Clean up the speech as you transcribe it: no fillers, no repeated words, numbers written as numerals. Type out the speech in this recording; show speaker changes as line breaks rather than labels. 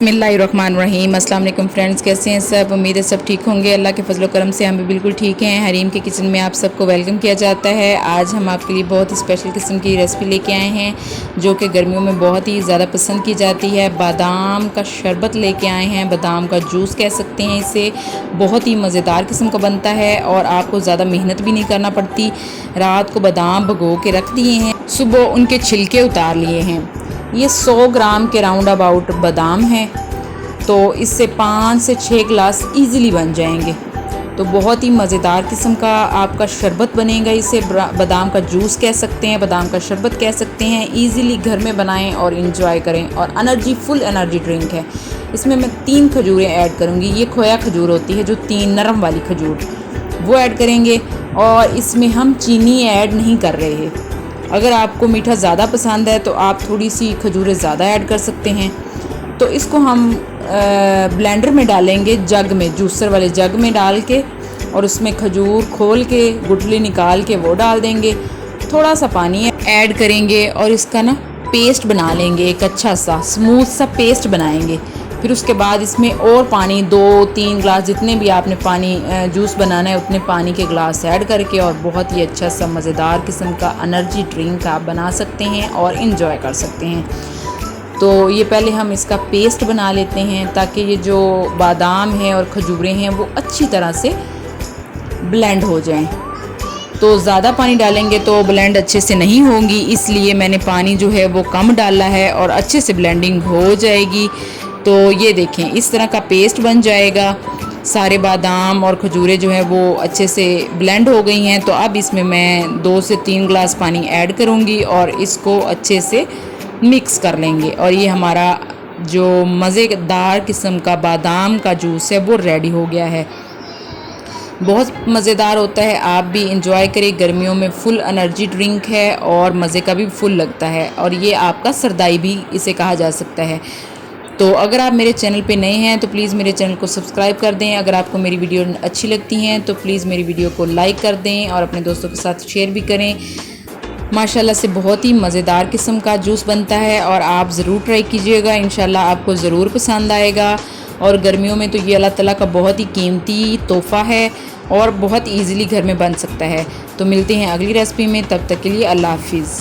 बिस्मिल्लाहिर्रहमानिर्रहीम। अस्सलाम वालेकुम फ्रेंड्स, कैसे हैं सब। उम्मीद है सब ठीक होंगे। अल्लाह के फजल करम से हम भी बिल्कुल ठीक हैं। हरीम के किचन में आप सबको वेलकम किया जाता है। आज हम आपके लिए बहुत ही स्पेशल किस्म की रेसिपी लेके आए हैं जो कि गर्मियों में बहुत ही ज़्यादा पसंद की जाती है। बादाम का शरबत लेके आए हैं, बादाम का जूस कह सकते हैं इसे। बहुत ही मज़ेदार किस्म का बनता है और आपको ज़्यादा मेहनत भी नहीं करना पड़ती। रात को बादाम भिगो के रख दिए हैं, सुबह उनके छिलके उतार लिए हैं। ये 100 ग्राम के राउंड अबाउट बादाम है, तो इससे 5 से 6 गिलास इजीली बन जाएंगे। तो बहुत ही मज़ेदार किस्म का आपका शरबत बनेगा। इसे बादाम का जूस कह सकते हैं, बादाम का शरबत कह सकते हैं। इजीली घर में बनाएं और इंजॉय करें। और फुल एनर्जी ड्रिंक है। इसमें मैं 3 खजूरें ऐड करूँगी। ये खोया खजूर होती है जो 3 नरम वाली खजूर, वो ऐड करेंगे। और इसमें हम चीनी ऐड नहीं कर रहे हैं। अगर आपको मीठा ज़्यादा पसंद है तो आप थोड़ी सी खजूरें ज़्यादा ऐड कर सकते हैं। तो इसको हम ब्लेंडर में डालेंगे, जग में, जूसर वाले जग में डाल के, और उसमें खजूर खोल के गुठली निकाल के वो डाल देंगे। थोड़ा सा पानी ऐड करेंगे और इसका ना पेस्ट बना लेंगे। एक अच्छा सा स्मूथ सा पेस्ट बनाएंगे। फिर उसके बाद इसमें और पानी 2-3 गिलास, जितने भी आपने पानी जूस बनाना है उतने पानी के गिलास ऐड करके, और बहुत ही अच्छा सा मज़ेदार किस्म का एनर्जी ड्रिंक आप बना सकते हैं और इन्जॉय कर सकते हैं। तो ये पहले हम इसका पेस्ट बना लेते हैं ताकि ये जो बादाम है और खजूरें हैं वो अच्छी तरह से ब्लेंड हो जाएं। तो ज़्यादा पानी डालेंगे तो ब्लेंड अच्छे से नहीं होगी, इसलिए मैंने पानी जो है वो कम डाला है और अच्छे से ब्लेंडिंग हो जाएगी। तो ये देखें, इस तरह का पेस्ट बन जाएगा। सारे बादाम और खजूरें जो है वो अच्छे से ब्लेंड हो गई हैं। तो अब इसमें मैं 2 से 3 गिलास पानी ऐड करूँगी और इसको अच्छे से मिक्स कर लेंगे। और ये हमारा जो मज़ेदार किस्म का बादाम का जूस है वो रेडी हो गया है। बहुत मज़ेदार होता है, आप भी इंजॉय करें। गर्मियों में फुल एनर्जी ड्रिंक है और मज़े का भी फुल लगता है। और ये आपका सरदाई भी इसे कहा जा सकता है। तो अगर आप मेरे चैनल पे नए हैं तो प्लीज़ मेरे चैनल को सब्सक्राइब कर दें। अगर आपको मेरी वीडियो अच्छी लगती हैं तो प्लीज़ मेरी वीडियो को लाइक कर दें और अपने दोस्तों के साथ शेयर भी करें। माशाल्लाह से बहुत ही मज़ेदार किस्म का जूस बनता है और आप ज़रूर ट्राई कीजिएगा। इंशाल्लाह आपको ज़रूर पसंद आएगा। और गर्मियों में तो ये अल्लाह ताला का बहुत ही कीमती तोहफ़ा है और बहुत ईज़िली घर में बन सकता है। तो मिलते हैं अगली रेसिपी में, तब तक के लिए अल्लाह हाफिज़।